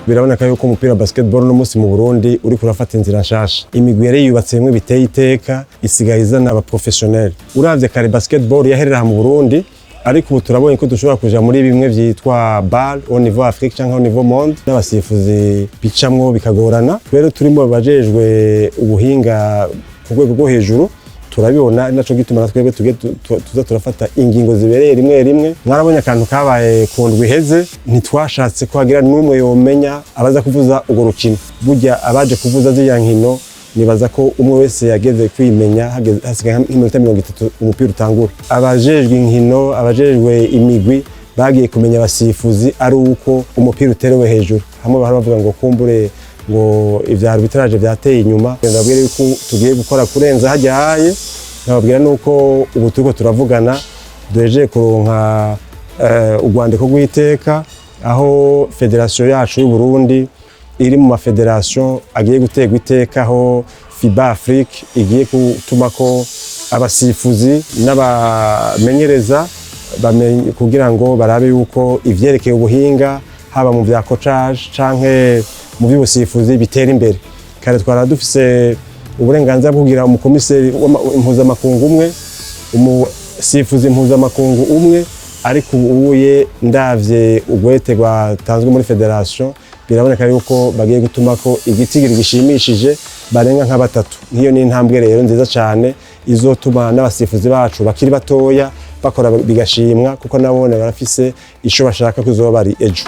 biraboneka yuko umupira wa basketball no musi mu Burundi uri kurafata inzira nshasha. Imigwi yari yubatse bimwe biteye iteka isigaye izana aba professionnel. Uravye kare basketball yaherera mu Burundi, ariko ubu turabonye ko dushobora kuja muri bimwe vyitwa BAL au niveau Afrique canke au niveau monde, n'abasifuzi bicamwo bikagorana. Rero turimo bajejwe ubuhinga ku rwego rwo hejuru, turabibona naco gituma natwebwe tuza turafata ingingo zibereye rimwe rimwe. Mwarabonye akantu kabaye ku ndwi iheze, ntitwashatse ko hagira n'umwe yomenya abaza kuvuza urwo rukino. Burya abaje kuvuza ziriya nkino nibaza ko umwe wese yageze kwimenya hasigaye nk'iminota 30 umupira utangura. Abajejwe inkino, abajejwe imigwi bagiye kumenya abasifuzi ari uko umupira uterewe hejuru. Hamwe bahora bavuga ngo kumbure ngo ivya arbitrage vyateye inyuma. Ndabwira yuko tugiye gukora kurenza hajyaye, nababwira nuko ubu turiko turavugana duhejeje kuronka urwandiko rw'iteka aho federation yacu y'u Burundi iri mu mafederation agiye gutegwa iteka aho FIBA Afrique igiye gutuma ko abasifuzi n'abamenyereza kugira ngo barabe yuko ivyerekeye ubuhinga haba mu vya coachage canke mu by'ubusifuzi bitera imbere. Kare twara dufise uburenganzira bwo kugira umukomiseri mpuzamakungu umwe, umusifuzi mpuzamakungu umwe, ariko ubuye ndavye ugwete rwatanzwe muri federation biraboneka yuko bagiye gutuma ko igitigiri gishimishije barenga nka batatu. Niyo ni intambwe rero nziza cyane izotuma n'abasifuzi bacu bakiri batoya bakora bigashimwa, kuko nabone barafise ico bashaka kuzoba bari ejo.